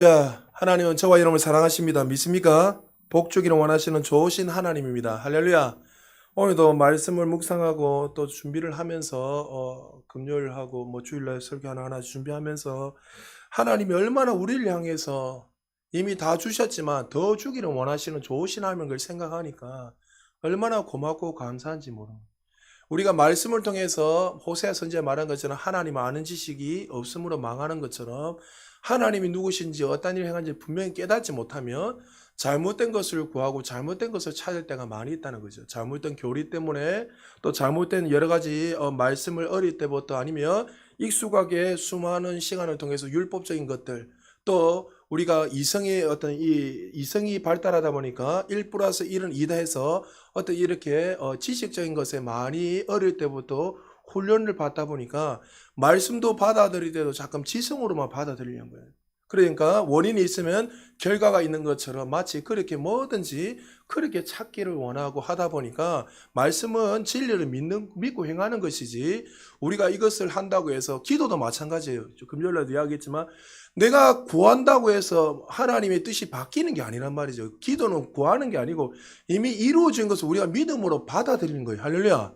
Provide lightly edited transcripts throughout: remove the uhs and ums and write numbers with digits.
자, 하나님은 저와 여러분을 사랑하십니다. 믿습니까? 복 주기를 원하시는 좋으신 하나님입니다. 할렐루야. 오늘도 말씀을 묵상하고 또 준비를 하면서 금요일하고 주일날 설교 하나 준비하면서 하나님이 얼마나 우리를 향해서 이미 다 주셨지만 더 주기를 원하시는 좋으신 하나님인 걸 생각하니까 얼마나 고맙고 감사한지 모릅니다. 우리가 말씀을 통해서 호세아 선지자 말한 것처럼 하나님 아는 지식이 없으므로 망하는 것처럼 하나님이 누구신지 어떤 일을 행한지 분명히 깨닫지 못하면 잘못된 것을 구하고 잘못된 것을 찾을 때가 많이 있다는 거죠. 잘못된 교리 때문에 또 잘못된 여러 가지 말씀을 어릴 때부터 아니면 익숙하게 수많은 시간을 통해서 율법적인 것들 또 우리가 이성이 발달하다 보니까 1 플러스 1은 2다 해서 어떤 이렇게 지식적인 것에 많이 어릴 때부터 훈련을 받다 보니까 말씀도 받아들일 때도 자꾸 지성으로만 받아들이는 거예요. 그러니까 원인이 있으면 결과가 있는 것처럼 마치 그렇게 뭐든지 그렇게 찾기를 원하고 하다 보니까 말씀은 진리를 믿고 행하는 것이지 우리가 이것을 한다고 해서 기도도 마찬가지예요. 금요일날도 이야기했지만 내가 구한다고 해서 하나님의 뜻이 바뀌는 게 아니란 말이죠. 기도는 구하는 게 아니고 이미 이루어진 것을 우리가 믿음으로 받아들이는 거예요. 할렐루야.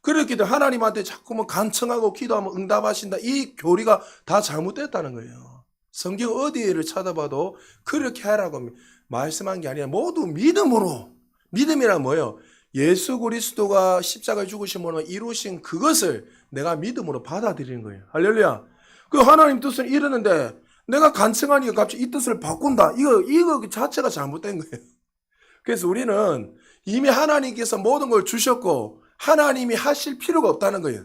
그렇기 때문에 하나님한테 자꾸만 간청하고 기도하면 응답하신다. 이 교리가 다 잘못됐다는 거예요. 성경 어디를 찾아봐도 그렇게 하라고 말씀한 게 아니라 모두 믿음으로. 믿음이란 뭐예요? 예수 그리스도가 십자가에 죽으심으로 이루신 그것을 내가 믿음으로 받아들이는 거예요. 할렐루야. 그 하나님 뜻은 이러는데 내가 간청하니까 갑자기 이 뜻을 바꾼다. 이거 자체가 잘못된 거예요. 그래서 우리는 이미 하나님께서 모든 걸 주셨고 하나님이 하실 필요가 없다는 거예요.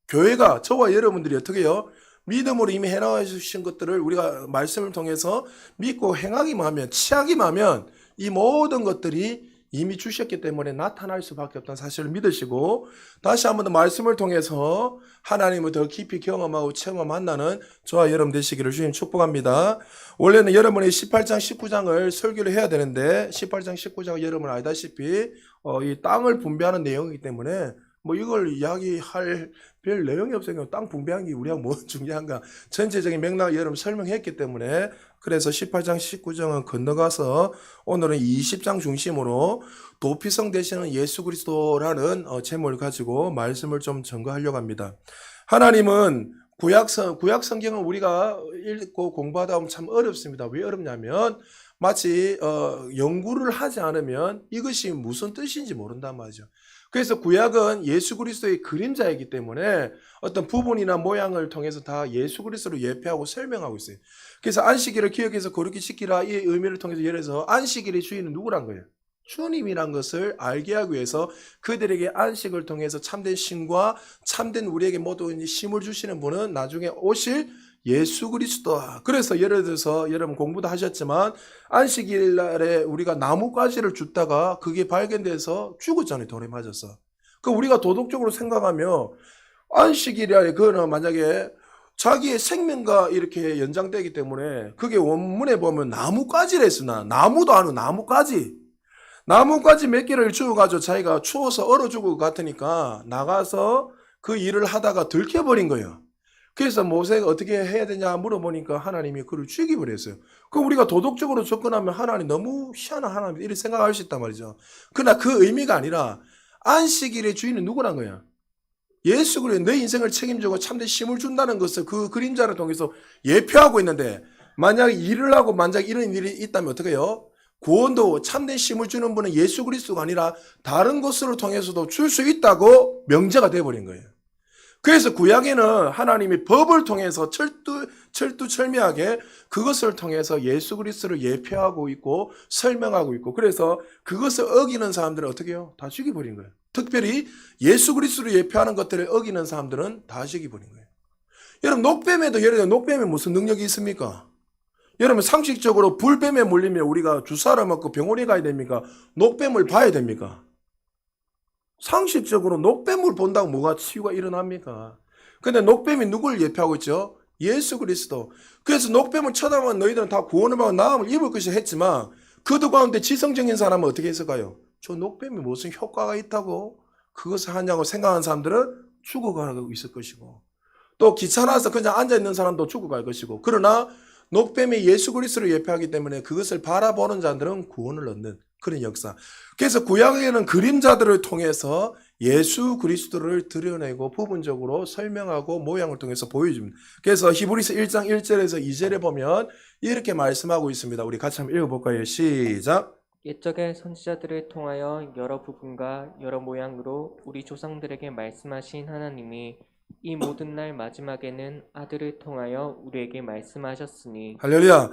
교회가 저와 여러분들이 어떻게 해요? 믿음으로 이미 해나가주신 것들을 우리가 말씀을 통해서 믿고 행하기만 하면 취하기만 하면 이 모든 것들이 이미 주셨기 때문에 나타날 수밖에 없다는 사실을 믿으시고 다시 한 번 더 말씀을 통해서 하나님을 더 깊이 경험하고 체험하고 만나는 저와 여러분 되시기를 주님 축복합니다. 원래는 여러분이 18장 19장을 설교를 해야 되는데 18장 19장은 여러분 알다시피 이 땅을 분배하는 내용이기 때문에 이걸 이야기할 별 내용이 없어요. 땅 분배한 게 우리하고 뭐 중요한가. 전체적인 맥락을 여러분 설명했기 때문에 그래서 18장 19장은 건너가서 오늘은 20장 중심으로 도피성 되시는 예수 그리스도라는 제목을 가지고 말씀을 좀 전거하려고 합니다. 하나님은 구약 성경은 우리가 읽고 공부하다 보면 참 어렵습니다. 왜 어렵냐면 마치 연구를 하지 않으면 이것이 무슨 뜻인지 모른단 말이죠. 그래서 구약은 예수 그리스도의 그림자이기 때문에 어떤 부분이나 모양을 통해서 다 예수 그리스도를 예표하고 설명하고 있어요. 그래서 안식일을 기억해서 거룩히 지키라 이 의미를 통해서 예를 들어서 안식일의 주인은 누구란 거예요? 주님이란 것을 알게 하기 위해서 그들에게 안식을 통해서 참된 신과 참된 우리에게 모두 힘을 주시는 분은 나중에 오실 예수 그리스도다. 그래서 예를 들어서 여러분 공부도 하셨지만 안식일 날에 우리가 나뭇가지를 줍다가 그게 발견돼서 죽었잖아요. 돌에 맞아서. 그 우리가 도덕적으로 생각하며 안식일에 그거는 만약에 자기의 생명과 이렇게 연장되기 때문에 그게 원문에 보면 나뭇가지를 했으나 나무도 아니고 나뭇가지 몇 개를 주워가지고 자기가 추워서 얼어 죽을 것 같으니까 나가서 그 일을 하다가 들켜버린 거예요. 그래서 모세가 어떻게 해야 되냐 물어보니까 하나님이 그를 죽여버렸어요. 그럼 우리가 도덕적으로 접근하면 하나님 너무 희한한 하나님 이렇게 생각할 수 있단 말이죠. 그러나 그 의미가 아니라 안식일의 주인은 누구란 거야? 예수 그리스도 내 인생을 책임지고 참된 힘을 준다는 것을 그 그림자를 통해서 예표하고 있는데 만약에 일을 하고 만약 이런 일이 있다면 어떻게 해요? 구원도 참된 힘을 주는 분은 예수 그리스도가 아니라 다른 것으로 통해서도 줄 수 있다고 명제가 되어버린 거예요. 그래서 구약에는 하나님이 법을 통해서 철두철미하게 그것을 통해서 예수 그리스도를 예표하고 있고 설명하고 있고 그래서 그것을 어기는 사람들은 어떻게 해요? 다 죽여버린 거예요. 특별히 예수 그리스도를 예표하는 것들을 어기는 사람들은 다 죽여버린 거예요. 여러분 녹뱀에도 예를 들어 녹뱀에 무슨 능력이 있습니까? 여러분 상식적으로 불뱀에 물리면 우리가 주사를 맞고 병원에 가야 됩니까? 녹뱀을 봐야 됩니까? 상식적으로 녹뱀을 본다고 뭐가 치유가 일어납니까? 근데 녹뱀이 누굴 예표하고 있죠? 예수 그리스도. 그래서 녹뱀을 쳐다보면 너희들은 다 구원을 받고 나음을 입을 것이 했지만 그들 가운데 지성적인 사람은 어떻게 했을까요? 저 녹뱀이 무슨 효과가 있다고 그것을 하냐고 생각하는 사람들은 죽어가고 있을 것이고 또 귀찮아서 그냥 앉아있는 사람도 죽어갈 것이고 그러나 녹뱀이 예수 그리스도를 예표하기 때문에 그것을 바라보는 자들은 구원을 얻는 그런 역사. 그래서 구약에는 그림자들을 통해서 예수 그리스도를 드러내고 부분적으로 설명하고 모양을 통해서 보여줍니다. 그래서 히브리서 1장 1절에서 2절에 보면 이렇게 말씀하고 있습니다. 우리 같이 한번 읽어볼까요? 시작. 옛적의 선지자들을 통하여 여러 부분과 여러 모양으로 우리 조상들에게 말씀하신 하나님이 이 모든 날 마지막에는 아들을 통하여 우리에게 말씀하셨으니. 할렐루야.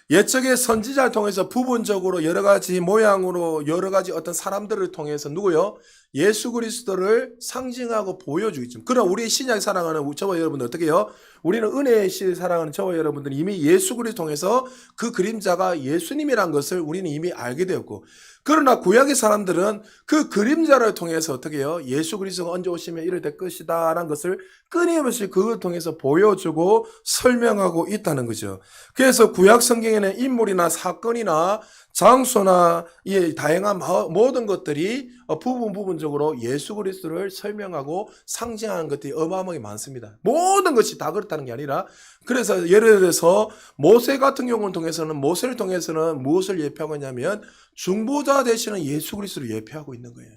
옛적의 선지자를 통해서 부분적으로 여러 가지 모양으로 여러 가지 어떤 사람들을 통해서 누구요? 예수 그리스도를 상징하고 보여주겠죠. 그럼 우리 신약 사랑하는 저와 여러분들 어떻게 해요? 우리는 은혜의 시 사랑하는 저와 여러분들 이미 예수 그리스도 통해서 그 그림자가 예수님이란 것을 우리는 이미 알게 되었고, 그러나 구약의 사람들은 그 그림자를 통해서 어떻게 해요? 예수 그리스도가 언제 오시면 이럴 될 것이다 라는 것을 끊임없이 그걸 통해서 보여주고 설명하고 있다는 거죠. 그래서 구약 성경에는 인물이나 사건이나 장소나 이 다양한 모든 것들이 부분적으로 예수 그리스도를 설명하고 상징하는 것들이 어마어마하게 많습니다. 모든 것이 다 그렇다는 게 아니라, 그래서 예를 들어서 모세 같은 경우를 통해서는 모세를 통해서는 무엇을 예표하고 있냐면 중보자 되시는 예수 그리스도를 예표하고 있는 거예요.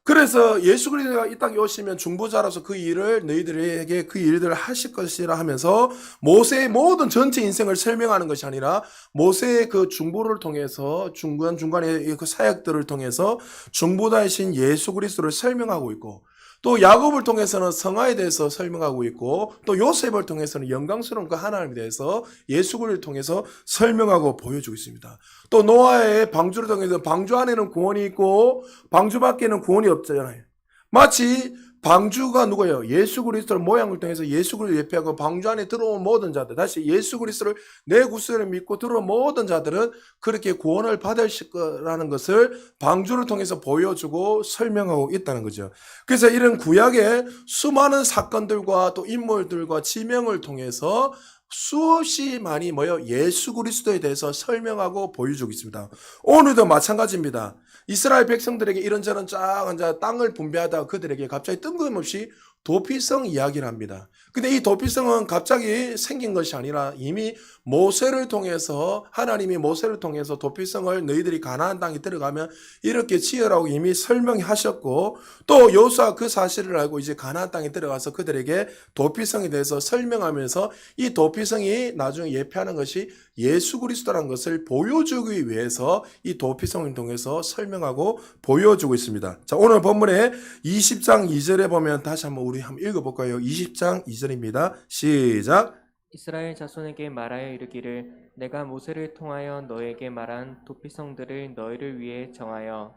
그래서 예수 그리스도가 이 땅에 오시면 중보자로서 그 일을 너희들에게 그 일들을 하실 것이라 하면서 모세의 모든 전체 인생을 설명하는 것이 아니라 모세의 그 중보를 통해서 중간에 그 사역들을 통해서 중보자이신 예수 그리스도를 설명하고 있고, 또 야곱을 통해서는 성화에 대해서 설명하고 있고, 또 요셉을 통해서는 영광스러운 그 하나님에 대해서 예수 그리스도를 통해서 설명하고 보여주고 있습니다. 또 노아의 방주를 통해서 방주 안에는 구원이 있고 방주 밖에는 구원이 없잖아요. 마치 방주가 누구예요? 예수 그리스도의 모양을 통해서 예수 그리스도를 예표하고 방주 안에 들어온 모든 자들, 다시 예수 그리스도를 내 구세를 믿고 들어온 모든 자들은 그렇게 구원을 받을 거라는 것을 방주를 통해서 보여주고 설명하고 있다는 거죠. 그래서 이런 구약의 수많은 사건들과 또 인물들과 지명을 통해서 수없이 많이 예수 그리스도에 대해서 설명하고 보여주고 있습니다. 오늘도 마찬가지입니다. 이스라엘 백성들에게 이런저런 쫙 앉아 땅을 분배하다가 그들에게 갑자기 뜬금없이 도피성 이야기를 합니다. 근데 이 도피성은 갑자기 생긴 것이 아니라 이미 모세를 통해서, 하나님이 모세를 통해서 도피성을 너희들이 가나안 땅에 들어가면 이렇게 지으라고 이미 설명하셨고, 또 여호수아가 그 사실을 알고 이제 가나안 땅에 들어가서 그들에게 도피성에 대해서 설명하면서 이 도피성이 나중에 예표하는 것이 예수 그리스도라는 것을 보여주기 위해서 이 도피성을 통해서 설명하고 보여주고 있습니다. 자, 오늘 본문에 20장 2절에 보면 다시 한번 우리 한번 읽어볼까요? 20장 2절입니다. 시작. 이스라엘 자손에게 말하여 이르기를 내가 모세를 통하여 너에게 말한 도피성들을 너희를 위해 정하여.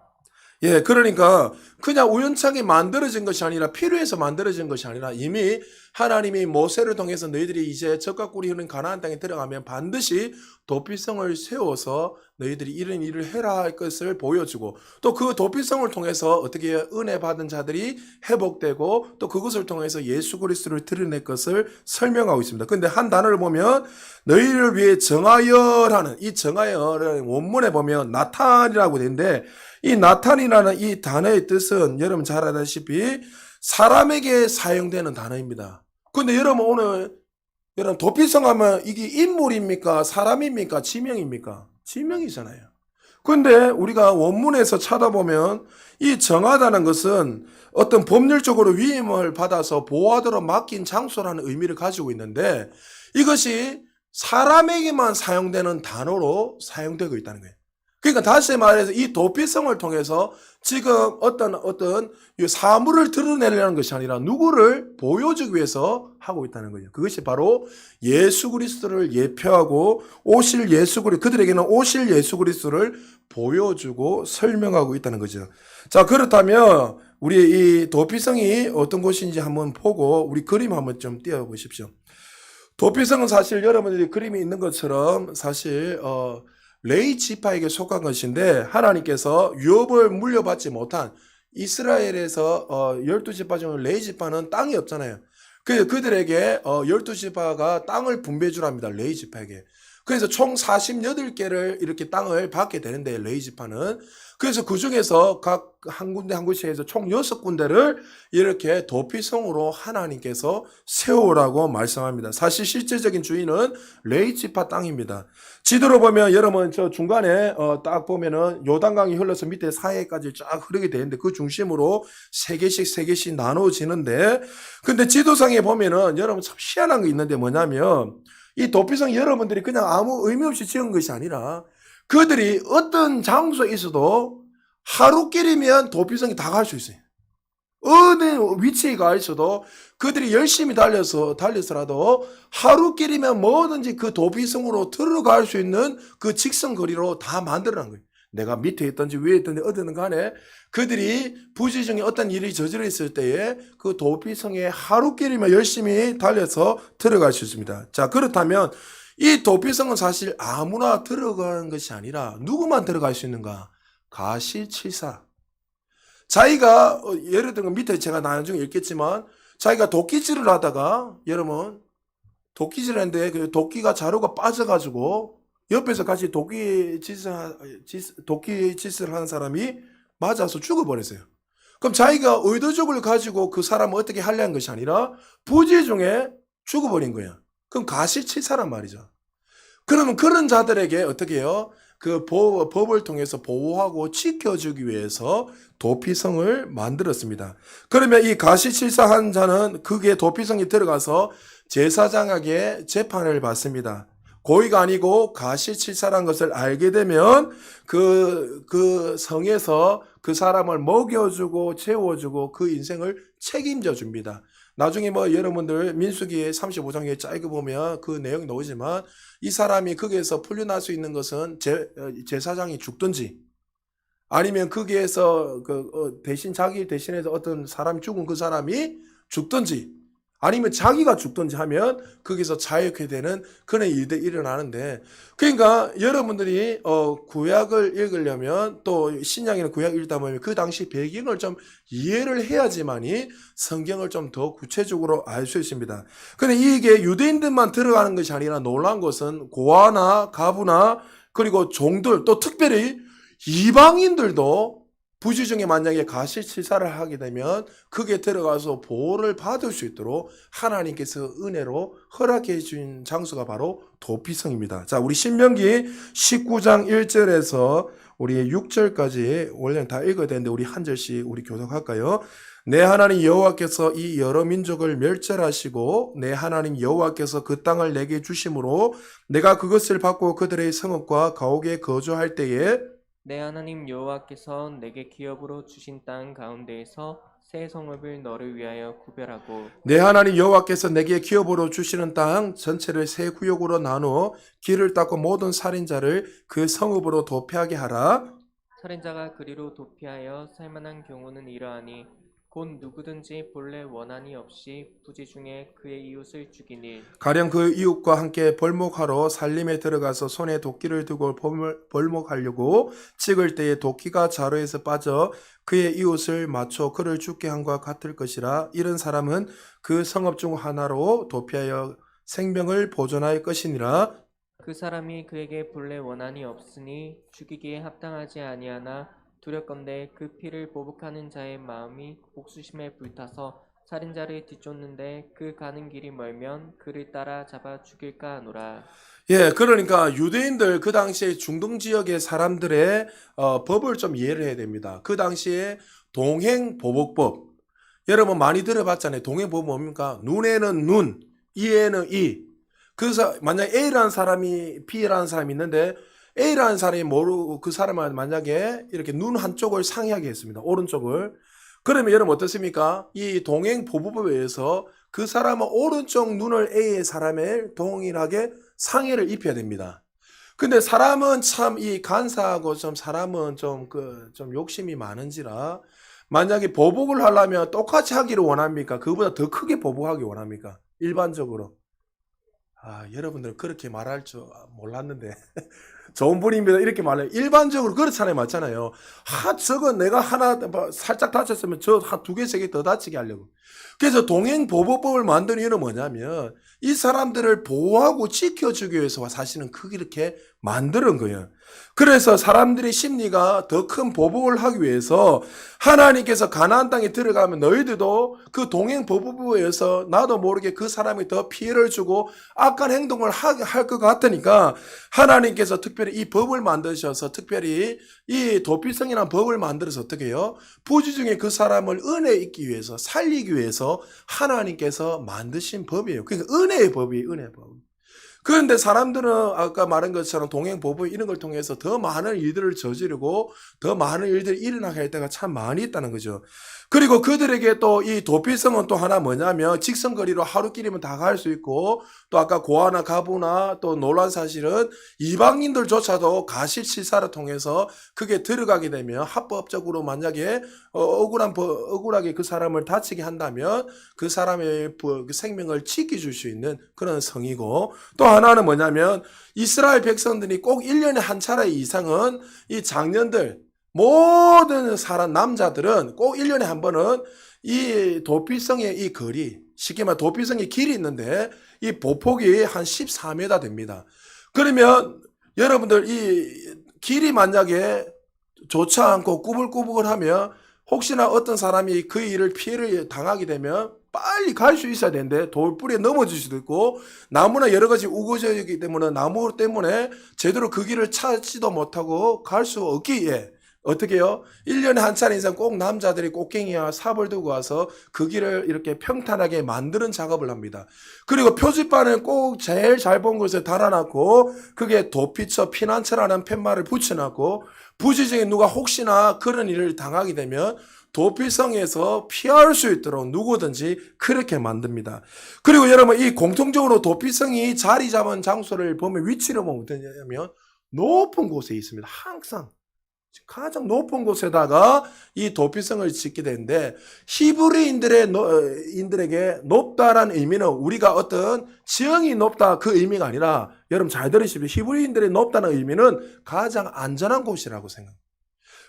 예, 그러니까 그냥 우연찮게 만들어진 것이 아니라, 필요해서 만들어진 것이 아니라 이미 하나님이 모세를 통해서 너희들이 이제 젖과 꿀이 흐르는 가나안 땅에 들어가면 반드시 도피성을 세워서 너희들이 이런 일을 해라 할 것을 보여주고, 또 그 도피성을 통해서 어떻게 은혜 받은 자들이 회복되고, 또 그것을 통해서 예수 그리스도를 드러낼 것을 설명하고 있습니다. 근데 한 단어를 보면 너희를 위해 정하여라는, 이 정하여라는 원문에 보면 나탄이라고 되는데, 이 나탄이라는 이 단어의 뜻은 여러분 잘 아다시피 사람에게 사용되는 단어입니다. 근데 여러분 오늘 도피성 하면 이게 인물입니까? 사람입니까? 지명입니까? 지명이잖아요. 근데 우리가 원문에서 찾아보면 이 정하다는 것은 어떤 법률적으로 위임을 받아서 보호하도록 맡긴 장소라는 의미를 가지고 있는데, 이것이 사람에게만 사용되는 단어로 사용되고 있다는 거예요. 그러니까 다시 말해서 이 도피성을 통해서 지금 어떤 사물을 드러내려는 것이 아니라 누구를 보여주기 위해서 하고 있다는 거예요. 그것이 바로 예수 그리스도를 예표하고 오실 예수 그리스도, 그들에게는 오실 예수 그리스도를 보여주고 설명하고 있다는 거죠. 자, 그렇다면 우리 이 도피성이 어떤 곳인지 한번 보고 우리 그림 한번 좀 띄워 보십시오. 도피성은 사실 여러분들이 그림이 있는 것처럼 사실 레위 지파에게 속한 것인데, 하나님께서 유업을 물려받지 못한 이스라엘에서 12지파 중 레위 지파는 땅이 없잖아요. 그들에게 12지파가 땅을 분배해 주랍니다. 레위 지파에게. 그래서 총 48개를 이렇게 땅을 받게 되는데 레위 지파는 그래서 그 중에서 각 한 군데 한 곳에서 총 6군데를 이렇게 도피성으로 하나님께서 세우라고 말씀합니다. 사실 실질적인 주인은 레위 지파 땅입니다. 지도로 보면 여러분 저 중간에 딱 보면은 요단강이 흘러서 밑에 사해까지 쫙 흐르게 되는데 그 중심으로 세 개씩 나눠지는데 근데 지도상에 보면은 여러분 참 희한한 게 있는데 뭐냐면 이 도피성 여러분들이 그냥 아무 의미 없이 지은 것이 아니라 그들이 어떤 장소에 있어도 하루길이면 도피성이 다 갈 수 있어요. 어느 위치에 가 있어도 그들이 열심히 달려서라도 하루길이면 뭐든지 그 도피성으로 들어갈 수 있는 그 직선 거리로 다 만들어낸 거예요. 내가 밑에 있든지 위에 있든지 어디든 간에 그들이 부지 중에 어떤 일이 저질러 있을 때에 그 도피성에 하루길이면 열심히 달려서 들어갈 수 있습니다. 자, 그렇다면 이 도피성은 사실 아무나 들어가는 것이 아니라 누구만 들어갈 수 있는가? 가시칠사. 자기가 예를 들면 밑에 제가 나중에 읽겠지만 자기가 도끼질을 하다가 여러분 도끼질을 했는데 그 도끼가 자루가 빠져가지고 옆에서 같이 도끼짓을 하는 사람이 맞아서 죽어버렸어요. 그럼 자기가 의도적으로 가지고 그 사람을 어떻게 하려는 것이 아니라 부지 중에 죽어버린 거야. 그럼 가시칠사란 말이죠. 그러면 그런 자들에게 어떻게 해요? 그 법을 통해서 보호하고 지켜주기 위해서 도피성을 만들었습니다. 그러면 이 가시칠사한 자는 그게 도피성에 들어가서 제사장에게 재판을 받습니다. 고의가 아니고 가시칠사란 것을 알게 되면 그 성에서 그 사람을 먹여주고 재워주고 그 인생을 책임져 줍니다. 나중에 뭐 여러분들 민수기 35장에 짧게 보면 그 내용이 나오지만 이 사람이 거기에서 풀려날 수 있는 것은 제사장이 죽든지 아니면 거기에서 대신 자기 대신해서 어떤 사람이 죽은 그 사람이 죽든지 아니면 자기가 죽든지 하면 거기서 자유케 되는 그런 일들이 일어나는데 그러니까 여러분들이 구약을 읽으려면 또 신약이나 구약 읽다 보면 그 당시 배경을 좀 이해를 해야지만이 성경을 좀 더 구체적으로 알 수 있습니다. 근데 이게 유대인들만 들어가는 것이 아니라 놀라운 것은 고아나 가부나 그리고 종들 또 특별히 이방인들도 부지 중에 만약에 가시칠사를 하게 되면 그게 들어가서 보호를 받을 수 있도록 하나님께서 은혜로 허락해 주신 장소가 바로 도피성입니다. 자, 우리 신명기 19장 1절에서 우리 6절까지 원래는 다 읽어야 되는데 우리 한 절씩 우리 교독할까요? 내 하나님 여호와께서 이 여러 민족을 멸절하시고 내 하나님 여호와께서 그 땅을 내게 주심으로 내가 그것을 받고 그들의 성읍과 가옥에 거주할 때에 내 하나님 여호와께서 내게 기업으로 주신 땅 가운데에서 새 성읍을 너를 위하여 구별하고 내 하나님 여호와께서 내게 기업으로 주시는 땅 전체를 세 구역으로 나누어 길을 닦고 모든 살인자를 그 성읍으로 도피하게 하라. 살인자가 그리로 도피하여 살만한 경우는 이러하니 곧 누구든지 본래 원한이 없이 부지 중에 그의 이웃을 죽이니 가령 그 이웃과 함께 벌목하러 살림에 들어가서 손에 도끼를 들고 벌목하려고 찍을 때에 도끼가 자루에서 빠져 그의 이웃을 맞춰 그를 죽게 한과 같을 것이라. 이런 사람은 그 성읍 중 하나로 도피하여 생명을 보존할 것이니라. 그 사람이 그에게 본래 원한이 없으니 죽이기에 합당하지 아니하나 두렵건대 그 피를 보복하는 자의 마음이 옥수심에 불타서 살인자를 뒤쫓는데 그 가는 길이 멀면 그를 따라 잡아 죽일까 하노라. 예, 그러니까 유대인들 그 당시에 중동 지역의 사람들의 법을 좀 이해를 해야 됩니다. 그 당시에 동행보복법. 여러분 많이 들어봤잖아요. 동행보복 뭡니까? 눈에는 눈, 이에는 이. 그래서 만약 A라는 사람이 B라는 사람이 있는데 A라는 사람이 모르고 그 사람을 만약에 이렇게 눈 한쪽을 상이하게 했습니다. 오른쪽을. 그러면 여러분 어떻습니까? 이 동행보복법에 의해서 그 사람은 오른쪽 눈을 A의 사람에 동일하게 상해를 입혀야 됩니다. 근데 사람은 참 이 간사하고 좀 사람은 좀 욕심이 많은지라 만약에 보복을 하려면 똑같이 하기를 원합니까? 그보다 더 크게 보복하기 원합니까? 일반적으로. 여러분들은 그렇게 말할 줄 몰랐는데 좋은 분입니다. 이렇게 말해요. 일반적으로 그렇잖아요. 맞잖아요. 저거 내가 하나 살짝 다쳤으면 저 한 두 개, 세 개 더 다치게 하려고. 그래서 동행보호법을 만든 이유는 뭐냐면 이 사람들을 보호하고 지켜주기 위해서 사실은 그렇게 만드는 거예요. 그래서 사람들의 심리가 더 큰 보복을 하기 위해서 하나님께서 가나안 땅에 들어가면 너희들도 그 동행보복에 의해서 나도 모르게 그 사람이 더 피해를 주고 악한 행동을 할 것 같으니까 하나님께서 특별히 이 법을 만드셔서 특별히 이 도피성이라는 법을 만들어서 어떻게 해요? 부지 중에 그 사람을 은혜에 있기 위해서 살리기 위해서 하나님께서 만드신 법이에요. 그러니까 은혜의 법이에요. 은혜의 법. 그런데 사람들은 아까 말한 것처럼 동행보복 이런 걸 통해서 더 많은 일들을 저지르고 더 많은 일들이 일어나게 할 때가 참 많이 있다는 거죠. 그리고 그들에게 또 이 도피성은 또 하나 뭐냐면 직선거리로 하루길이면 다 갈 수 있고 또 아까 고아나 가부나 또 놀란 사실은 이방인들조차도 가실치사를 통해서 그게 들어가게 되면 합법적으로 만약에 억울하게 그 사람을 다치게 한다면 그 사람의 그 생명을 지켜줄 수 있는 그런 성이고 또 하나는 뭐냐면 이스라엘 백성들이 꼭 1년에 한 차례 이상은 이 장년들 모든 사람 남자들은 꼭 1년에 한 번은 이 도피성의 이 거리 쉽게 말해 도피성의 길이 있는데 이 보폭이 한 14m 됩니다. 그러면 여러분들 이 길이 만약에 좋지 않고 꾸불꾸불하면 혹시나 어떤 사람이 그 일을 피해를 당하게 되면 빨리 갈 수 있어야 되는데 돌불에 넘어질 수도 있고 나무나 여러 가지 우거져 있기 때문에 나무 때문에 제대로 그 길을 찾지도 못하고 갈 수 없기에 어떻게 해요? 1년에 한 차례 이상 꼭 남자들이 꽃갱이와 삽을 들고 와서 그 길을 이렇게 평탄하게 만드는 작업을 합니다. 그리고 표지판을 꼭 제일 잘 본 곳에 달아놨고 그게 도피처 피난처라는 팻말을 붙여놨고 부지 중에 누가 혹시나 그런 일을 당하게 되면 도피성에서 피할 수 있도록 누구든지 그렇게 만듭니다. 그리고 여러분 이 공통적으로 도피성이 자리 잡은 장소를 보면 위치를 보면 어떠냐면 높은 곳에 있습니다. 항상 가장 높은 곳에다가 이 도피성을 짓게 되는데 히브리인들에게 높다라는 의미는 우리가 어떤 지형이 높다 그 의미가 아니라 여러분 잘 들으십시오. 히브리인들의 높다는 의미는 가장 안전한 곳이라고 생각합니다.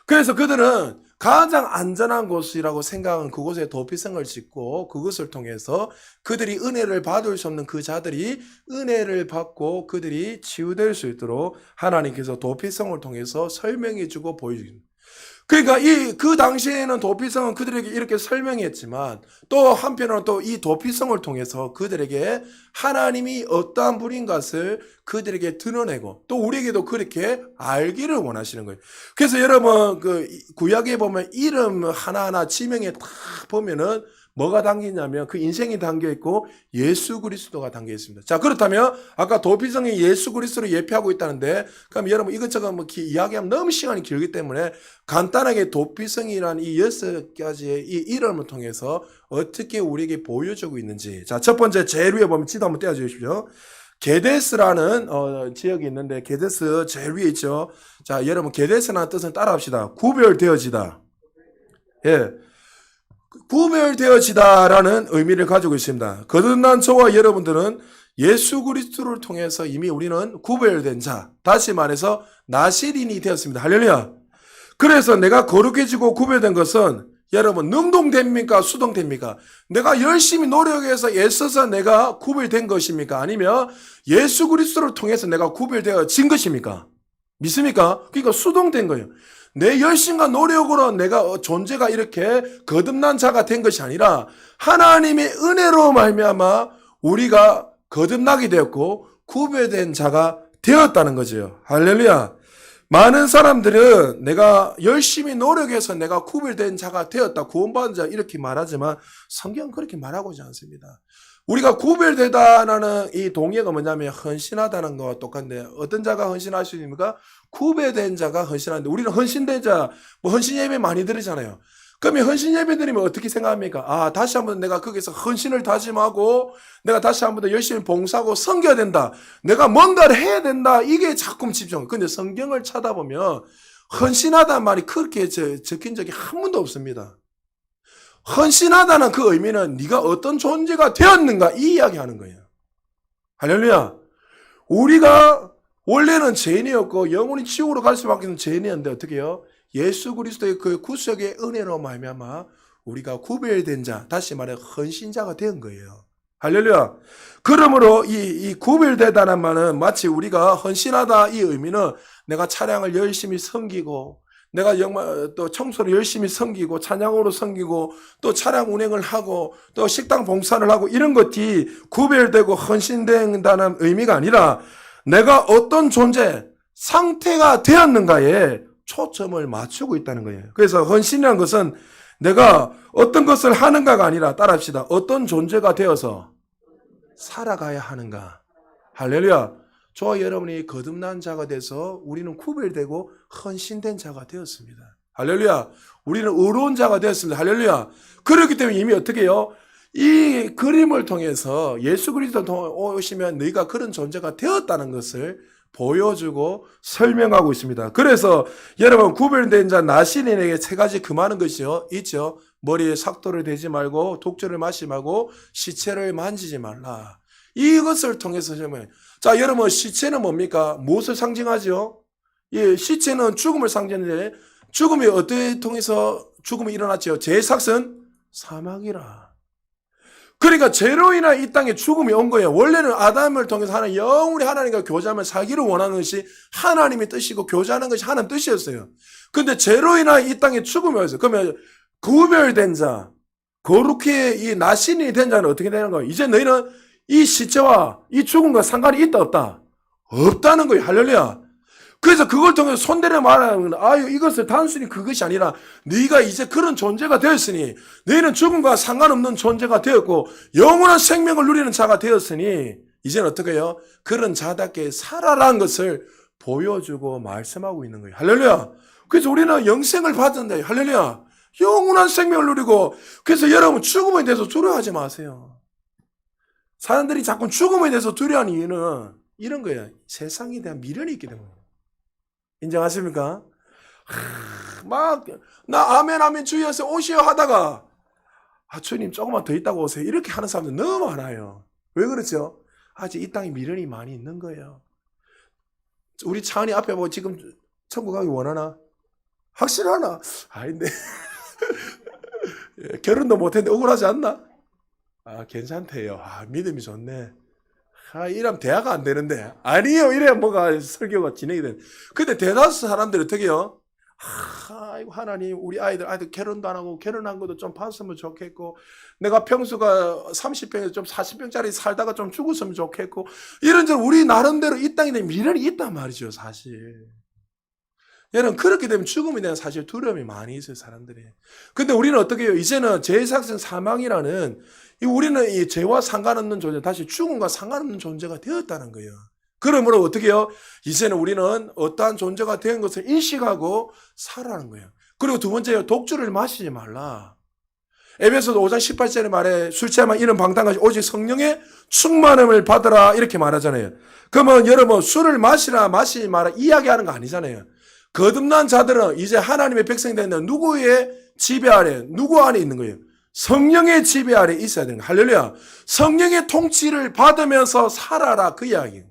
그래서 그들은 가장 안전한 곳이라고 생각한 그곳에 도피성을 짓고 그것을 통해서 그들이 은혜를 받을 수 없는 그 자들이 은혜를 받고 그들이 치유될 수 있도록 하나님께서 도피성을 통해서 설명해주고 보여줍니다. 그러니까 그 당시에는 도피성은 그들에게 이렇게 설명했지만 또 한편으로는 또 이 도피성을 통해서 그들에게 하나님이 어떠한 분인 것을 그들에게 드러내고 또 우리에게도 그렇게 알기를 원하시는 거예요. 그래서 여러분 그 구약에 보면 이름 하나하나 지명에 딱 보면은 뭐가 담기냐면 그 인생이 담겨 있고 예수 그리스도가 담겨 있습니다. 자, 그렇다면 아까 도피성이 예수 그리스도를 예표하고 있다는데 그럼 여러분 이것저것 뭐 이야기하면 너무 시간이 길기 때문에 간단하게 도피성이라는 이 6가지의 이 이름을 통해서 어떻게 우리에게 보여주고 있는지. 자, 첫 번째 제일 위에 보면 지도 한번 떼어 주십시오. 게데스라는 지역이 있는데 게데스 제일 위에 있죠. 자, 여러분 게데스라는 뜻은 따라합시다. 구별되어지다. 예. 구별되어지다라는 의미를 가지고 있습니다. 거듭난 저와 여러분들은 예수 그리스도를 통해서 이미 우리는 구별된 자, 다시 말해서 나시린이 되었습니다. 할렐루야. 그래서 내가 거룩해지고 구별된 것은 여러분 능동됩니까? 수동됩니까? 내가 열심히 노력해서 애써서 내가 구별된 것입니까? 아니면 예수 그리스도를 통해서 내가 구별되어진 것입니까? 믿습니까? 그러니까 수동된 거예요. 내 열심과 노력으로 내가 존재가 이렇게 거듭난 자가 된 것이 아니라 하나님의 은혜로 말미암아 우리가 거듭나게 되었고 구별된 자가 되었다는 거죠. 할렐루야. 많은 사람들은 내가 열심히 노력해서 내가 구별된 자가 되었다, 구원받은 자 이렇게 말하지만 성경은 그렇게 말하고 있지 않습니다. 우리가 구별되다라는 이 동의가 뭐냐면 헌신하다는 거와 똑같은데 어떤 자가 헌신할 수 있습니까? 구별된 자가 헌신하는데 우리는 헌신된 자, 뭐 헌신 예배 많이 드리잖아요. 그러면 헌신 예배 드리면 어떻게 생각합니까? 아, 다시 한번 내가 거기서 헌신을 다짐하고 내가 다시 한번 더 열심히 봉사하고 섬겨야 된다. 내가 뭔가를 해야 된다. 이게 자꾸 집중. 근데 성경을 찾아보면 헌신하다는 말이 그렇게 적힌 적이 한 번도 없습니다. 헌신하다는 그 의미는 네가 어떤 존재가 되었는가 이 이야기하는 거예요. 할렐루야. 우리가 원래는 죄인이었고 영원히 지옥으로 갈 수밖에 없는 죄인이었는데 어떻게 해요? 예수 그리스도의 그 구속의 은혜로 말미암아 우리가 구별된 자, 다시 말해 헌신자가 된 거예요. 할렐루야. 그러므로 이 구별되다는 말은 마치 우리가 헌신하다 이 의미는 내가 차량을 열심히 섬기고 내가 정말 또 청소를 열심히 섬기고 찬양으로 섬기고 또 차량 운행을 하고 또 식당 봉사를 하고 이런 것이 구별되고 헌신된다는 의미가 아니라 내가 어떤 존재, 상태가 되었는가에 초점을 맞추고 있다는 거예요. 그래서 헌신이라는 것은 내가 어떤 것을 하는가가 아니라 따라합시다. 어떤 존재가 되어서 살아가야 하는가. 할렐루야. 저와 여러분이 거듭난 자가 돼서 우리는 구별되고 헌신된 자가 되었습니다. 할렐루야. 우리는 의로운 자가 되었습니다. 할렐루야. 그렇기 때문에 이미 어떻게 해요? 이 그림을 통해서 예수 그리스도 오시면 너희가 그런 존재가 되었다는 것을 보여주고 설명하고 있습니다. 그래서 여러분 구별된 자 나시린에게 세 가지 금하는 것이요 있죠. 머리에 삭도를 대지 말고 독주를 마시지 말고 시체를 만지지 말라. 이것을 통해서 자 여러분 시체는 뭡니까? 무엇을 상징하죠? 예, 시체는 죽음을 상징하는데 죽음이 어떻게 통해서 죽음이 일어났죠? 제삭은 사망이라. 그러니까 죄로 인한 이 땅에 죽음이 온 거예요. 원래는 아담을 통해서 하나님 영원히 하나님과 교제하며 살기를 원하는 것이 하나님의 뜻이고 교제하는 것이 하나님 뜻이었어요. 근데 죄로 인한 이 땅에 죽음이 왔어요. 그러면 구별된 자, 거룩히 이 나신이 된 자는 어떻게 되는 거예요? 이제 너희는 이 시체와 이 죽음과 상관이 있다 없다? 없다는 거예요. 할렐루야. 그래서 그걸 통해서 손대려 말하는 아유 이것을 단순히 그것이 아니라 네가 이제 그런 존재가 되었으니 너희는 죽음과 상관없는 존재가 되었고 영원한 생명을 누리는 자가 되었으니 이제는 어떻게 해요? 그런 자답게 살아라는 것을 보여주고 말씀하고 있는 거예요. 할렐루야. 그래서 우리는 영생을 받는다. 할렐루야. 영원한 생명을 누리고 그래서 여러분 죽음에 대해서 두려워하지 마세요. 사람들이 자꾸 죽음에 대해서 두려워하는 이유는 이런 거예요. 세상에 대한 미련이 있기 때문에. 인정하십니까? 나 아멘 아멘 주여서 오시오 하다가 주님 조금만 더 있다가 오세요. 이렇게 하는 사람들 너무 많아요. 왜 그렇죠? 아직 이 땅에 미련이 많이 있는 거예요. 우리 차은이 앞에 보고 지금 천국 가기 원하나? 확실하나? 아닌데. 결혼도 못했는데 억울하지 않나? 괜찮대요. 믿음이 좋네. 이러면 대화가 안 되는데. 아니요. 이래야 뭐가 설교가 진행이 되는. 근데 대다수 사람들이 어떻게 해요? 아이고, 하나님, 우리 아이들 결혼도 안 하고, 결혼한 것도 좀 봤으면 좋겠고, 내가 평수가 30평에서 좀 40평짜리 살다가 좀 죽었으면 좋겠고, 이런저런 우리 나름대로 이 땅에 대한 미련이 있단 말이죠, 사실. 여러분, 그렇게 되면 죽음에 대한 사실 두려움이 많이 있어요, 사람들이. 근데 우리는 어떻게 해요? 이제는 제사상 사망이라는, 우리는 이 죄와 상관없는 존재, 다시 죽음과 상관없는 존재가 되었다는 거예요. 그러므로 어떻게 해요? 이제는 우리는 어떠한 존재가 된 것을 인식하고 살아가는 거예요. 그리고 두 번째요, 독주를 마시지 말라. 에베소서 5장 18절에 말해 술 취하면 이는 방탕하지 오직 성령의 충만함을 받으라 이렇게 말하잖아요. 그러면 여러분 술을 마시라 마시지 마라 이야기하는 거 아니잖아요. 거듭난 자들은 이제 하나님의 백성이 되는 누구의 지배 아래, 누구 안에 있는 거예요? 성령의 지배 아래 있어야 되는 거예요. 할렐루야. 성령의 통치를 받으면서 살아라 그 이야기예요.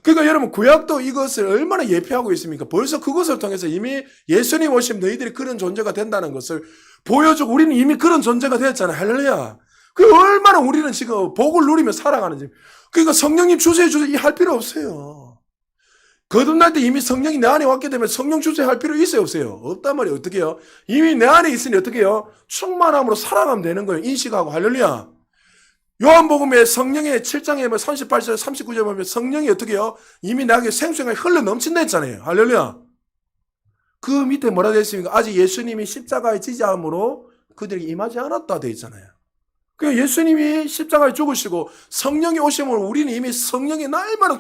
그러니까 여러분 구약도 이것을 얼마나 예표하고 있습니까? 벌써 그것을 통해서 이미 예수님 오시면 너희들이 그런 존재가 된다는 것을 보여주고 우리는 이미 그런 존재가 되었잖아요. 할렐루야. 그 얼마나 우리는 지금 복을 누리며 살아가는지. 그러니까 성령님 주세요 이 할 필요 없어요. 거듭날 때 이미 성령이 내 안에 왔게 되면 성령 주세할 필요 있어요 없어요? 없단 말이에요. 어떻게 해요? 이미 내 안에 있으니 어떻게 해요? 충만함으로 살아가면 되는 거예요. 인식하고 할렐루야. 요한복음의 성령의 7장에 38절 39절 보면 성령이 어떻게 해요? 이미 나에게 생수가 흘러 넘친다 했잖아요. 할렐루야. 그 밑에 뭐라 되어 있습니까? 아직 예수님이 십자가에 지지함으로 그들이 임하지 않았다 되어 있잖아요. 그러니까 예수님이 십자가에 죽으시고 성령이 오시면 우리는 이미 성령이 날마다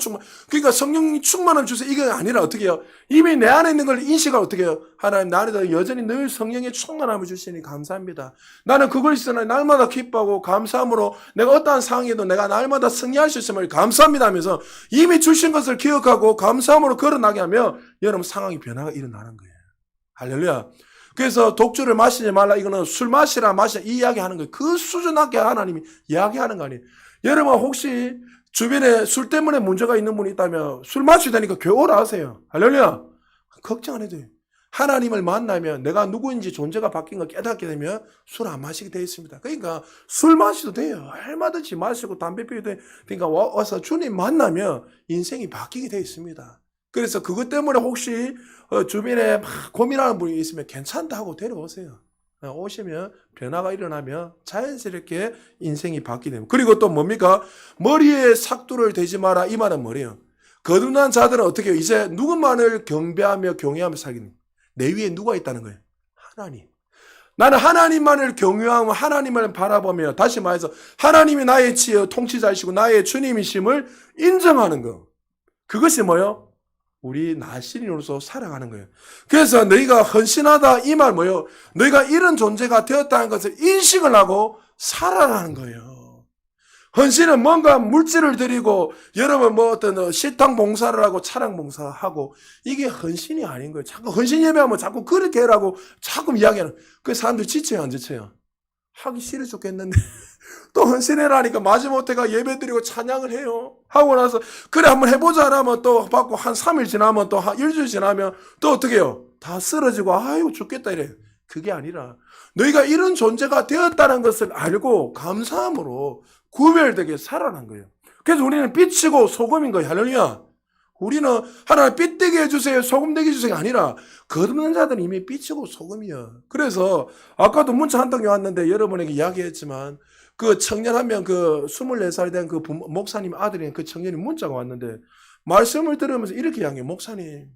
그러니까 성령이 충만한 주세요. 이게 아니라 어떻게 해요? 이미 내 안에 있는 걸 인식하고 어떻게 해요? 하나님 나 안에다 여전히 늘 성령의 충만함을 주시니 감사합니다. 나는 그걸 있으나 날마다 기뻐하고 감사함으로 내가 어떠한 상황에도 내가 날마다 승리할 수 있음을 감사합니다 하면서 이미 주신 것을 기억하고 감사함으로 걸어나게 하면 여러분 상황이 변화가 일어나는 거예요. 할렐루야. 그래서 독주를 마시지 말라 이거는 술 마시라 이 이야기하는 거예요. 그 수준 낮게 하나님이 이야기하는 거 아니에요. 여러분 혹시 주변에 술 때문에 문제가 있는 분이 있다면 술 마셔야 되니까 교오라 하세요. 할렐루야. 걱정 안 해도 돼요. 하나님을 만나면 내가 누구인지 존재가 바뀐 걸 깨닫게 되면 술 안 마시게 되어 있습니다. 그러니까 술 마셔도 돼요. 얼마든지 마시고 담배 피워도 돼요. 그러니까 와서 주님 만나면 인생이 바뀌게 되어 있습니다. 그래서 그것 때문에 혹시 주변에 막 고민하는 분이 있으면 괜찮다 하고 데려오세요. 오시면 변화가 일어나면 자연스럽게 인생이 바뀌게 됩니다. 그리고 또 뭡니까? 머리에 삭두를 대지 마라. 이 말은 뭐래요? 거듭난 자들은 어떻게 해요? 이제 누구만을 경배하며 경외하며 살기는 거예요. 내 위에 누가 있다는 거예요? 하나님. 나는 하나님만을 경외하며 하나님을 바라보며 다시 말해서 하나님이 나의 통치자이시고 나의 주님이심을 인정하는 거. 그것이 뭐예요? 우리 나신으로서 살아가는 거예요. 그래서 너희가 헌신하다 이 말 뭐예요? 너희가 이런 존재가 되었다는 것을 인식을 하고 살아가는 거예요. 헌신은 뭔가 물질을 드리고 여러분 뭐 어떤 식당 봉사를 하고 차량 봉사하고 이게 헌신이 아닌 거예요. 자꾸 헌신 예배하면 자꾸 그렇게 해라고 자꾸 이야기하는. 그 사람들 지쳐요 안 지쳐요? 하기 싫어 죽겠는데 또 헌신해라니까 마지못해가 예배 드리고 찬양을 해요. 하고 나서 그래 한번 해보자 하면 또 받고 한 3일 지나면 또 한 일주일 지나면 또 어떻게 해요? 다 쓰러지고 아이고 죽겠다 이래. 그게 아니라 너희가 이런 존재가 되었다는 것을 알고 감사함으로 구별되게 살아난 거예요. 그래서 우리는 빛이고 소금인 거예요. 할렐루야. 우리는 하나님 빛 되게 해주세요. 소금 되게 해주세요. 아니라 거듭난 자들은 이미 빛이고 소금이야. 그래서 아까도 문자 한 통이 왔는데 여러분에게 이야기했지만 그 청년 한 명 그 24살 된 그 목사님 아들인 그 청년이 문자가 왔는데 말씀을 들으면서 이렇게 이야기해요. 목사님.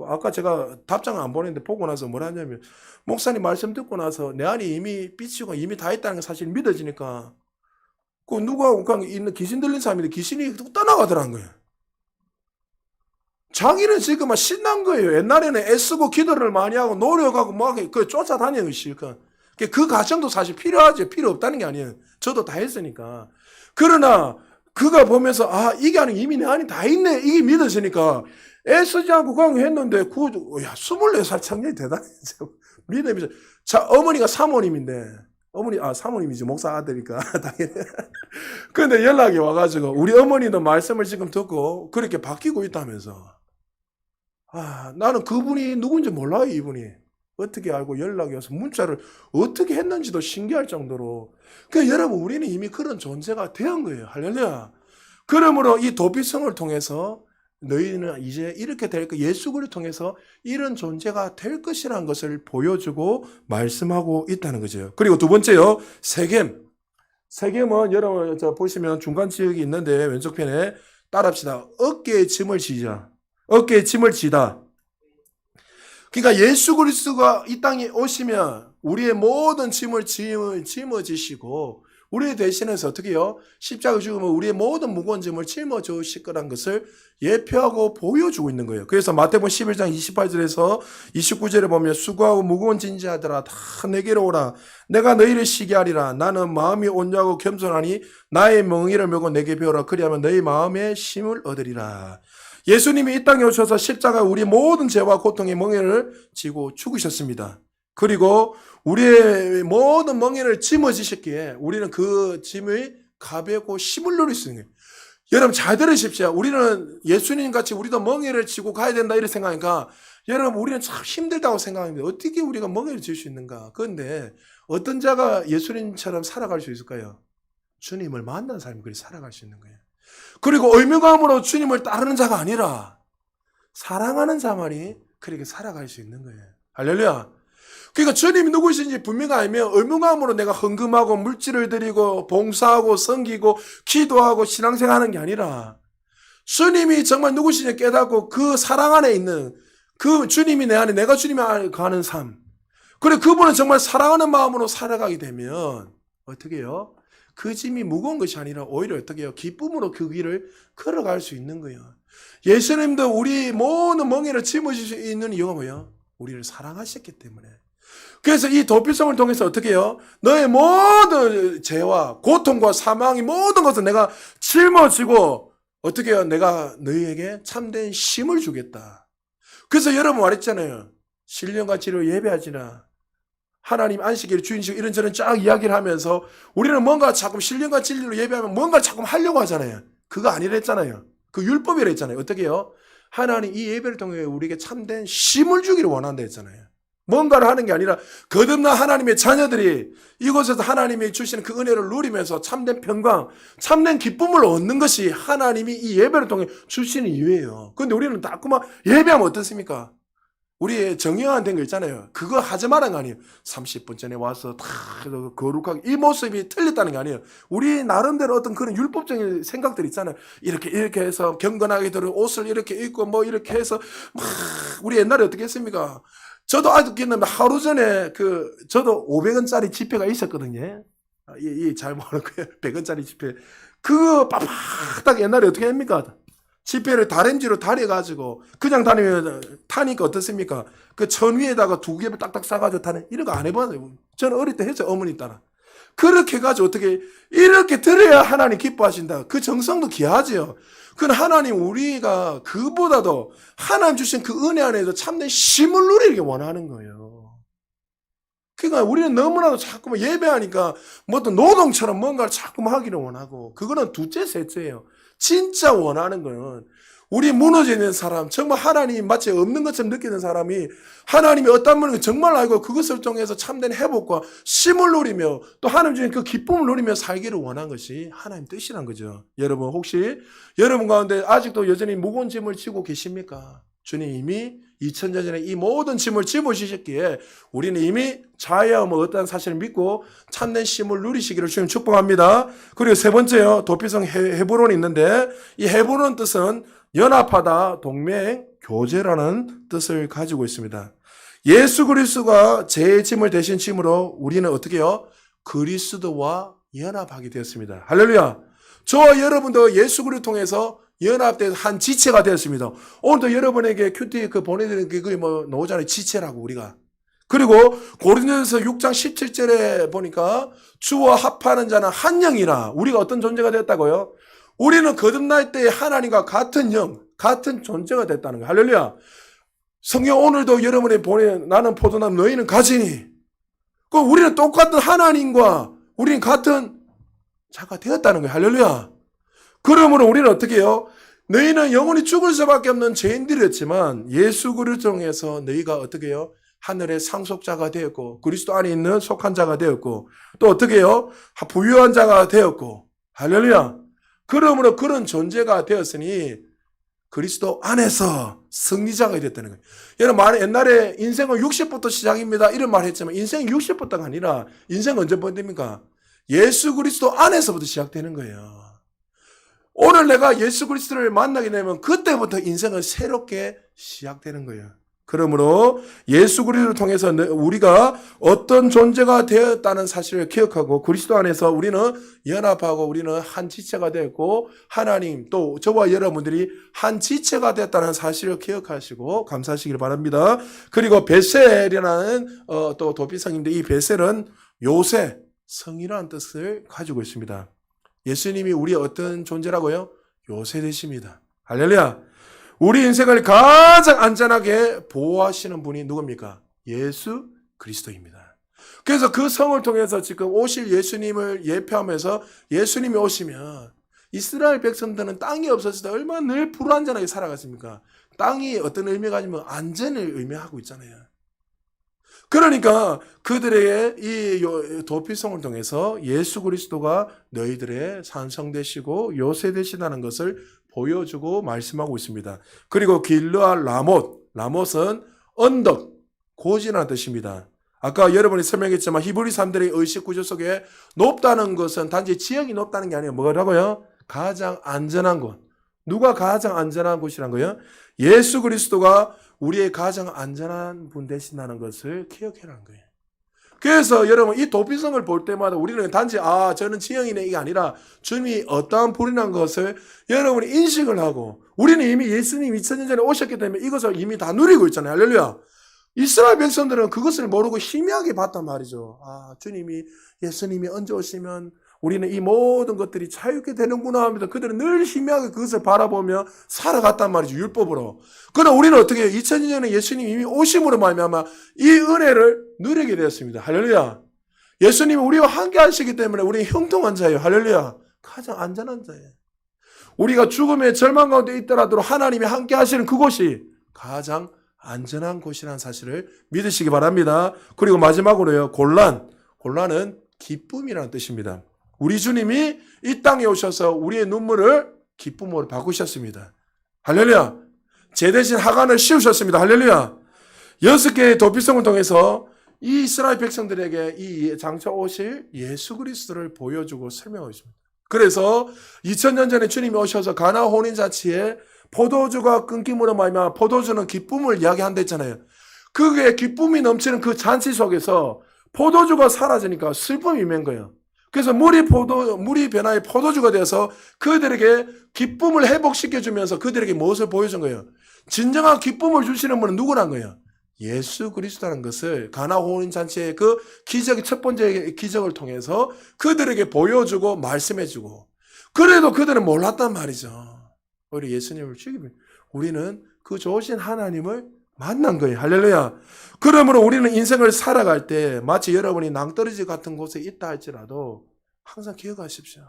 아까 제가 답장을 안 보냈는데 보고 나서 뭐라 하냐면 목사님 말씀 듣고 나서 내 안에 이미 빛이고 이미 다 있다는 게 사실 믿어지니까 그 누구하고 그냥 있는 귀신 들린 사람인데 귀신이 떠나가더라는 거예요. 자기는 지금 막 신난 거예요. 옛날에는 애쓰고 기도를 많이 하고 노력하고 막 그 쫓아다니는 것이 그 과정도 사실 필요하지 필요 없다는 게 아니에요. 저도 다 했으니까. 그러나 그가 보면서 아 이게 아니고 이미 내 안에 다 있네 이게 믿어지니까 애쓰지 않고 그냥 했는데 야 24살 청년이 대단해. 믿음이 자 어머니가 사모님인데 어머니 사모님이지 목사 아들이니까 당연히. 근데 연락이 와가지고 우리 어머니도 말씀을 지금 듣고 그렇게 바뀌고 있다면서. 나는 그분이 누군지 몰라요 이분이. 어떻게 알고 연락이 와서 문자를 어떻게 했는지도 신기할 정도로. 그러니까 여러분 우리는 이미 그런 존재가 된 거예요. 할렐루야. 그러므로 이 도피성을 통해서 너희는 이제 이렇게 될 거 예수를 통해서 이런 존재가 될 것이라는 것을 보여주고 말씀하고 있다는 거죠. 그리고 두 번째요. 세겜. 세겜은 여러분 보시면 중간 지역이 있는데 왼쪽 편에 따라합시다. 어깨에 짐을 지자. 어깨에 짐을 지다. 그러니까 예수 그리스도가 이 땅에 오시면 우리의 모든 짐을 짊어지시고 우리 대신해서 어떻게 해요? 십자가 죽으면 우리의 모든 무거운 짐을 짊어지실 거란 것을 예표하고 보여주고 있는 거예요. 그래서 마태복음 11장 28절에서 29절에 보면 수고하고 무거운 짐자들아 다 내게로 오라. 내가 너희를 쉬게 하리라. 나는 마음이 온유하고 겸손하니 나의 멍에를 메고 내게 배우라. 그리하면 너희 마음에 쉼을 얻으리라. 예수님이 이 땅에 오셔서 십자가 우리 모든 죄와 고통의 멍에를 지고 죽으셨습니다. 그리고 우리의 모든 멍에를 짊어지셨기에 우리는 그 짐의 가볍고 힘을 누릴 수 있는 거예요. 여러분 잘 들으십시오. 우리는 예수님 같이 우리도 멍에를 지고 가야 된다 이렇게 생각하니까 여러분 우리는 참 힘들다고 생각하는데 어떻게 우리가 멍에를 질 수 있는가? 그런데 어떤 자가 예수님처럼 살아갈 수 있을까요? 주님을 만난 사람이 그렇게 살아갈 수 있는 거예요. 그리고 의무감으로 주님을 따르는 자가 아니라 사랑하는 자만이 그렇게 살아갈 수 있는 거예요. 할렐루야. 그러니까 주님이 누구신지 분명히 알면 의무감으로 내가 헌금하고 물질을 드리고 봉사하고 섬기고 기도하고 신앙생활하는 게 아니라 주님이 정말 누구신지 깨닫고 그 사랑 안에 있는 그 주님이 내 안에 내가 주님 안에 가는 삶. 그리고 그분은 정말 사랑하는 마음으로 살아가게 되면 어떻게 해요? 그 짐이 무거운 것이 아니라 오히려 어떻게 해요? 기쁨으로 그 길을 걸어갈 수 있는 거예요. 예수님도 우리 모든 멍에를 짊어질 수 있는 이유가 뭐예요? 우리를 사랑하셨기 때문에. 그래서 이 도피성을 통해서 어떻게 해요? 너의 모든 죄와 고통과 사망이 모든 것을 내가 짊어지고 어떻게 해요? 내가 너희에게 참된 힘을 주겠다. 그래서 여러분 말했잖아요. 신령과 치료 예배하지나 하나님 안식일의 주인이시고 이런저런 쫙 이야기를 하면서 우리는 뭔가 자꾸 신령과 진리로 예배하면 뭔가 자꾸 하려고 하잖아요. 그거 아니랬잖아요. 그 율법이라 했잖아요. 어떻게 해요? 하나님 이 예배를 통해 우리에게 참된 쉼을 주기를 원한다 했잖아요. 뭔가를 하는 게 아니라 거듭난 하나님의 자녀들이 이곳에서 하나님이 주시는 그 은혜를 누리면서 참된 평강, 참된 기쁨을 얻는 것이 하나님이 이 예배를 통해 주시는 이유예요. 그런데 우리는 자꾸만 예배하면 어떻습니까? 우리의 정형화된 거 있잖아요. 그거 하지 말라는 거 아니에요. 30분 전에 와서 다 거룩하게 이 모습이 틀렸다는 게 아니에요. 우리 나름대로 어떤 그런 율법적인 생각들 있잖아요. 이렇게 해서 경건하게 들은 옷을 이렇게 입고 뭐 이렇게 해서 막 우리 옛날에 어떻게 했습니까? 저도 아직도 기억나면 하루 전에 저도 500원짜리 지폐가 있었거든요. 잘 모르는 거예요. 100원짜리 지폐. 그거 빳빳하게 옛날에 어떻게 합니까? 지폐를 다램쥐로 다려가지고 그냥 타니까 어떻습니까? 그 천 위에다가 두 개를 딱딱 싸가지고 타는 이런 거 안 해봤어요. 저는 어릴 때 했죠. 어머니 따라. 그렇게 해가지고 어떻게 이렇게 들어야 하나님 기뻐하신다. 그 정성도 귀하지요. 그건 하나님 우리가 그보다도 하나님 주신 그 은혜 안에서 참된 쉼을 누리기 원하는 거예요. 그러니까 우리는 너무나도 자꾸 예배하니까 뭐 어떤 노동처럼 뭔가를 자꾸 하기를 원하고 그거는 둘째 셋째예요. 진짜 원하는 거는 우리 무너져 있는 사람, 정말 하나님이 마치 없는 것처럼 느끼는 사람이 하나님이 어떤 분인가 정말 알고 그것을 통해서 참된 회복과 쉼을 누리며 또 하나님 중에 그 기쁨을 누리며 살기를 원한 것이 하나님 뜻이란 거죠. 여러분 혹시 여러분 가운데 아직도 여전히 무거운 짐을 지고 계십니까? 주님 이미 2000년 전에 이 모든 짐을 짊어지셨기에 우리는 이미 자유함을 얻다는 사실을 믿고 참된 쉼을 누리시기를 주님 축복합니다. 그리고 세 번째요. 도피성 헤브론이 있는데 이 헤브론 뜻은 연합하다, 동맹, 교제라는 뜻을 가지고 있습니다. 예수 그리스도가 제 짐을 대신 짐으로 우리는 어떻게 해요? 그리스도와 연합하게 되었습니다. 할렐루야. 저와 여러분도 예수 그리스도 통해서 연합돼서 한 지체가 되었습니다. 오늘도 여러분에게 큐티 보내드린 그게 나오잖아요. 지체라고 우리가. 그리고 고린도전서 6장 17절에 보니까 주와 합하는 자는 한 영이라 우리가 어떤 존재가 되었다고요? 우리는 거듭날 때 하나님과 같은 영, 같은 존재가 됐다는 거예요. 할렐루야. 성경 오늘도 여러분이 나는 포도나무 너희는 가지니. 그럼 우리는 똑같은 하나님과 우리는 같은 자가 되었다는 거예요. 할렐루야. 그러므로 우리는 어떻게 해요? 너희는 영원히 죽을 수밖에 없는 죄인들이었지만 예수 그리스도 통해서 너희가 어떻게 해요? 하늘의 상속자가 되었고 그리스도 안에 있는 속한 자가 되었고 또 어떻게 해요? 부유한 자가 되었고 할렐루야. 그러므로 그런 존재가 되었으니 그리스도 안에서 승리자가 됐다는 거예요. 여러분 옛날에 인생은 60부터 시작입니다. 이런 말 했지만 인생이 60부터가 아니라 인생은 언제부터 됩니까? 예수 그리스도 안에서부터 시작되는 거예요. 오늘 내가 예수 그리스도를 만나게 되면 그때부터 인생은 새롭게 시작되는 거예요. 그러므로 예수 그리스도를 통해서 우리가 어떤 존재가 되었다는 사실을 기억하고 그리스도 안에서 우리는 연합하고 우리는 한 지체가 되었고 하나님 또 저와 여러분들이 한 지체가 됐다는 사실을 기억하시고 감사하시길 바랍니다. 그리고 베셀이라는 또 도피성인데 이 베셀은 요새 성이라는 뜻을 가지고 있습니다. 예수님이 우리의 어떤 존재라고요? 요새 되십니다. 할렐루야. 우리 인생을 가장 안전하게 보호하시는 분이 누굽니까? 예수 그리스도입니다. 그래서 그 성을 통해서 지금 오실 예수님을 예표하면서 예수님이 오시면 이스라엘 백성들은 땅이 없었을 때 얼마나 늘 불안전하게 살아갔습니까? 땅이 어떤 의미가 아니면 안전을 의미하고 있잖아요. 그러니까 그들에게 이 도피성을 통해서 예수 그리스도가 너희들의 산성 되시고 요새 되시다는 것을 보여주고 말씀하고 있습니다. 그리고 길르앗 라못은 언덕, 고지라는 뜻입니다. 아까 여러분이 설명했지만 히브리 사람들의 의식 구조 속에 높다는 것은 단지 지형이 높다는 게 아니에요. 뭐라고요? 가장 안전한 곳. 누가 가장 안전한 곳이란 거예요? 예수 그리스도가 우리의 가장 안전한 분 되신다는 것을 기억해라는 거예요. 그래서 여러분 이 도피성을 볼 때마다 우리는 단지 저는 지형이네 이게 아니라 주님이 어떠한 분이라는 것을 여러분이 인식을 하고 우리는 이미 예수님 2000년 전에 오셨기 때문에 이것을 이미 다 누리고 있잖아요. 할렐루야. 이스라엘 백성들은 그것을 모르고 희미하게 봤단 말이죠. 주님이 예수님이 언제 오시면 우리는 이 모든 것들이 자유롭게 되는구나 하면서 그들은 늘 희미하게 그것을 바라보며 살아갔단 말이죠. 율법으로. 그러나 우리는 어떻게 해요? 2000년에 예수님이 이미 오심으로 말미암아 이 은혜를 누리게 되었습니다. 할렐루야. 예수님이 우리와 함께 하시기 때문에 우리는 형통한 자예요. 할렐루야. 가장 안전한 자예요. 우리가 죽음의 절망 가운데 있더라도 하나님이 함께 하시는 그곳이 가장 안전한 곳이라는 사실을 믿으시기 바랍니다. 그리고 마지막으로요. 곤란은 기쁨이라는 뜻입니다. 우리 주님이 이 땅에 오셔서 우리의 눈물을 기쁨으로 바꾸셨습니다. 할렐루야. 제 대신 하관을 씌우셨습니다. 할렐루야. 6개의 도피성을 통해서 이 이스라엘 백성들에게 이 장차 오실 예수 그리스도를 보여주고 설명하고 있습니다. 그래서 2000년 전에 주님이 오셔서 가나 혼인잔치에 포도주가 끊김으로 말미암아 포도주는 기쁨을 이야기한다 했잖아요. 그게 기쁨이 넘치는 그 잔치 속에서 포도주가 사라지니까 슬픔이 맹 거예요. 그래서 물이 변화해 포도주가 되어서 그들에게 기쁨을 회복시켜주면서 그들에게 무엇을 보여준 거예요? 진정한 기쁨을 주시는 분은 누구란 거예요? 예수 그리스도라는 것을 가나 혼인잔치의 그 기적의 첫 번째 기적을 통해서 그들에게 보여주고 말씀해주고, 그래도 그들은 몰랐단 말이죠. 우리 예수님을 죽이면 우리는 그 좋으신 하나님을 만난 거예요. 할렐루야. 그러므로 우리는 인생을 살아갈 때 마치 여러분이 낭떠러지 같은 곳에 있다 할지라도 항상 기억하십시오.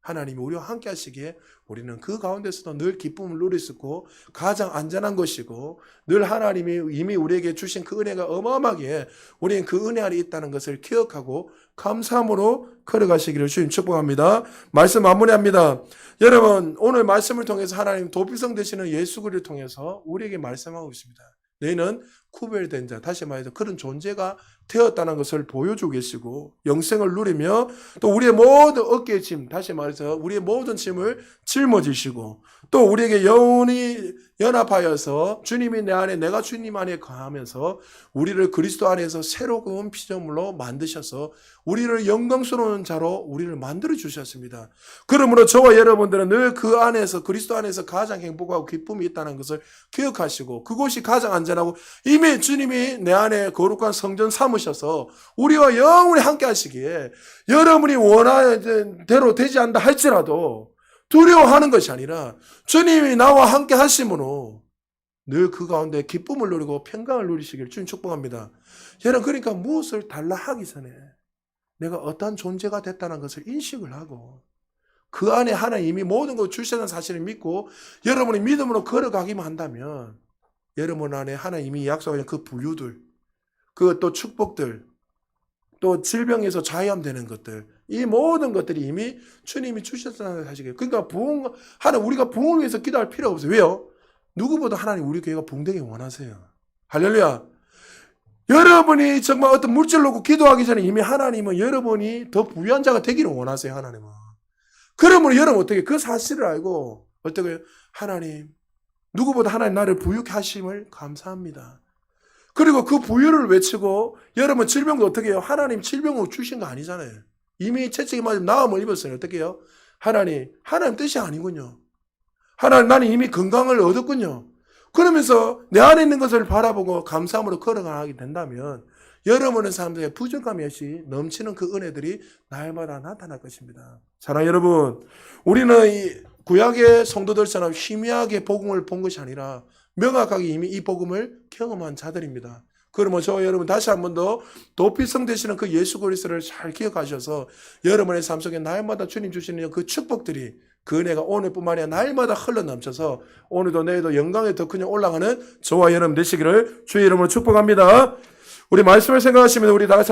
하나님이 우리와 함께 하시기에 우리는 그 가운데서도 늘 기쁨을 누릴 수 있고 가장 안전한 것이고, 늘 하나님이 이미 우리에게 주신 그 은혜가 어마어마하기에 우리는 그 은혜 안에 있다는 것을 기억하고 감사함으로 걸어가시기를 주님 축복합니다. 말씀 마무리합니다. 여러분, 오늘 말씀을 통해서 하나님 도피성 되시는 예수 그리스도를 통해서 우리에게 말씀하고 있습니다. 너희는 구별된 자, 다시 말해서 그런 존재가 되었다는 것을 보여주고 계시고, 영생을 누리며 또 우리의 모든 어깨의 짐, 다시 말해서 우리의 모든 짐을 짊어지시고, 또 우리에게 영원히 연합하여서 주님이 내 안에 내가 주님 안에 거하면서 우리를 그리스도 안에서 새로운 피조물로 만드셔서 우리를 영광스러운 자로 우리를 만들어 주셨습니다. 그러므로 저와 여러분들은 늘 그 안에서, 그리스도 안에서 가장 행복하고 기쁨이 있다는 것을 기억하시고, 그곳이 가장 안전하고 이미 주님이 내 안에 거룩한 성전 삼으셔서 우리와 영원히 함께 하시기에 여러분이 원하는 대로 되지 않다 할지라도 두려워하는 것이 아니라 주님이 나와 함께 하심으로 늘 그 가운데 기쁨을 누리고 평강을 누리시기를 주님 축복합니다. 여러분, 그러니까 무엇을 달라 하기 전에 내가 어떤 존재가 됐다는 것을 인식을 하고 그 안에 하나님이 모든 걸 주시는 사실을 믿고 여러분이 믿음으로 걸어가기만 한다면 여러분 안에 하나님이 약속하신 그 부유들, 그 또 축복들, 또 질병에서 자유함되는 것들, 이 모든 것들이 이미 주님이 주셨다는 사실이에요. 그러니까 우리가 부흥을 위해서 기도할 필요가 없어요. 왜요? 누구보다 하나님 우리 교회가 부흥되기 원하세요. 할렐루야. 여러분이 정말 어떤 물질을 놓고 기도하기 전에 이미 하나님은 여러분이 더 부유한 자가 되기를 원하세요. 하나님은. 그러므로 여러분 어떻게 그 사실을 알고 어떻게 하나님, 누구보다 하나님 나를 부유케 하심을 감사합니다. 그리고 그 부유를 외치고, 여러분 질병도 어떻게 해요? 하나님 질병을 주신 거 아니잖아요. 이미 채찍이 맞으면 나음을 입었어요. 어떻게 해요? 하나님 뜻이 아니군요. 하나님, 나는 이미 건강을 얻었군요. 그러면서 내 안에 있는 것을 바라보고 감사함으로 걸어가게 된다면 여러분의 삶에 부족함이 없이 넘치는 그 은혜들이 날마다 나타날 것입니다. 사랑하는 여러분, 우리는 이 구약의 성도들처럼 희미하게 복음을 본 것이 아니라 명확하게 이미 이 복음을 경험한 자들입니다. 그러면 저와 여러분 다시 한 번 더 도피성 되시는 그 예수 그리스도를 잘 기억하셔서 여러분의 삶 속에 날마다 주님 주시는 그 축복들이, 그 은혜가 오늘뿐만 아니라 날마다 흘러넘쳐서 오늘도 내일도 영광에 더 크게 올라가는 저와 여러분 되시기를 주의 이름으로 축복합니다. 우리 말씀을 생각하시면 우리 다 같이 한번